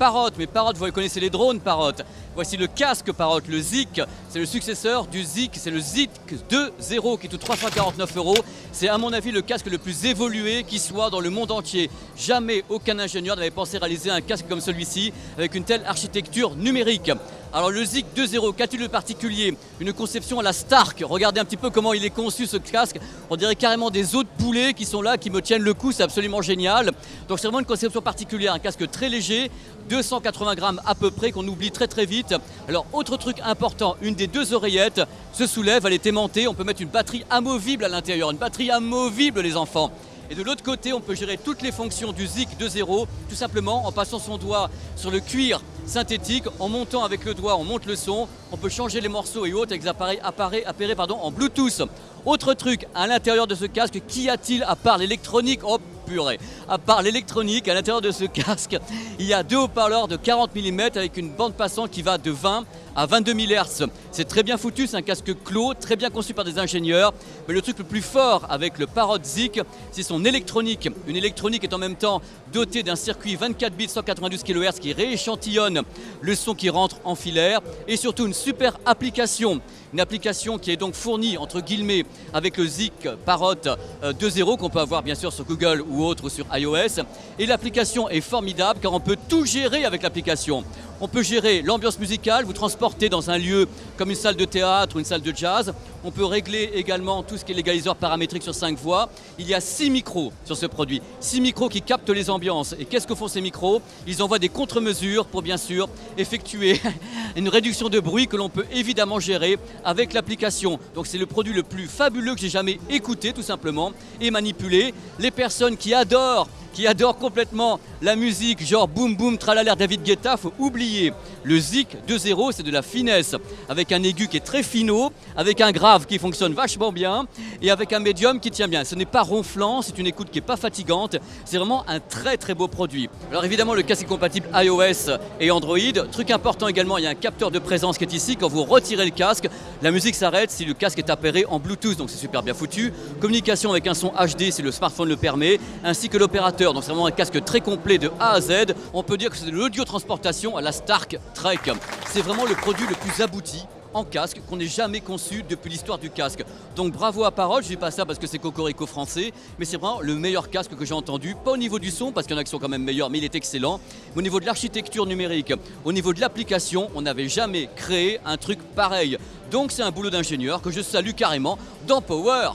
Parrot, mais Parrot, vous connaissez les drones Parrot. Voici le casque Parrot, le Zik, c'est le successeur du Zik, c'est le Zik 2.0 qui coûte 349 €. C'est à mon avis le casque le plus évolué qui soit dans le monde entier. Jamais aucun ingénieur n'avait pensé réaliser un casque comme celui-ci avec une telle architecture numérique. Alors le Zik 2.0, qu'a-t-il de particulier? Une conception à la Stark. Regardez un petit peu comment il est conçu ce casque. On dirait carrément des os de poulet qui sont là, qui me tiennent le cou, c'est absolument génial. Donc c'est vraiment une conception particulière, un casque très léger, 280 grammes à peu près, qu'on oublie très très vite. Alors autre truc important, une des deux oreillettes se soulève, elle est aimantée, on peut mettre une batterie amovible à l'intérieur, une batterie amovible les enfants. Et de l'autre côté, on peut gérer toutes les fonctions du Zik 2.0, tout simplement en passant son doigt sur le cuir synthétique, en montant avec le doigt, on monte le son, on peut changer les morceaux et autres avec des appareils en Bluetooth. Autre truc, à l'intérieur de ce casque, qu'y a-t-il à part l'électronique? Oh purée! À part l'électronique, à l'intérieur de ce casque, il y a deux haut-parleurs de 40 mm avec une bande passante qui va de 20 à 22 000 Hz. C'est très bien foutu, c'est un casque clos, très bien conçu par des ingénieurs. Mais le truc le plus fort avec le Parrot Zik, c'est son électronique. Une électronique est en même temps dotée d'un circuit 24 bits 192 kHz qui rééchantillonne le son qui rentre en filaire et surtout une super application. Une application qui est donc fournie entre guillemets avec le Zik Parrot 2.0 qu'on peut avoir bien sûr sur Google ou autre ou sur iOS. Et l'application est formidable car on peut tout gérer avec l'application. On peut gérer l'ambiance musicale, vous transporter dans un lieu comme une salle de théâtre ou une salle de jazz. On peut régler également tout ce qui est l'égaliseur paramétrique sur 5 voix. Il y a 6 micros sur ce produit, 6 micros qui captent les ambiances. Et qu'est-ce que font ces micros? Ils envoient des contre-mesures pour bien sûr effectuer une réduction de bruit que l'on peut évidemment gérer avec l'application. Donc c'est le produit le plus fabuleux que j'ai jamais écouté tout simplement et manipulé. Les personnes qui adorent complètement la musique, genre boum boum, tralala, David Guetta, faut oublier. Le Zik 2.0, c'est de la finesse, avec un aigu qui est très finot, avec un grave qui fonctionne vachement bien, et avec un médium qui tient bien. Ce n'est pas ronflant, c'est une écoute qui n'est pas fatigante, c'est vraiment un très très beau produit. Alors évidemment, le casque est compatible iOS et Android. Truc important également, il y a un capteur de présence qui est ici. Quand vous retirez le casque, la musique s'arrête si le casque est appairé en Bluetooth, donc c'est super bien foutu. Communication avec un son HD si le smartphone le permet, ainsi que l'opérateur. Donc c'est vraiment un casque très complet de A à Z. On peut dire que c'est de l'audio-transportation à la Stark Trek. C'est vraiment le produit le plus abouti en casque qu'on ait jamais conçu depuis l'histoire du casque. Donc bravo à Parrot, je dis pas ça parce que c'est cocorico français, mais c'est vraiment le meilleur casque que j'ai entendu. Pas au niveau du son, parce qu'il y en a qui sont quand même meilleurs, mais il est excellent. Mais au niveau de l'architecture numérique, au niveau de l'application, on n'avait jamais créé un truc pareil. Donc c'est un boulot d'ingénieur que je salue carrément dans Power.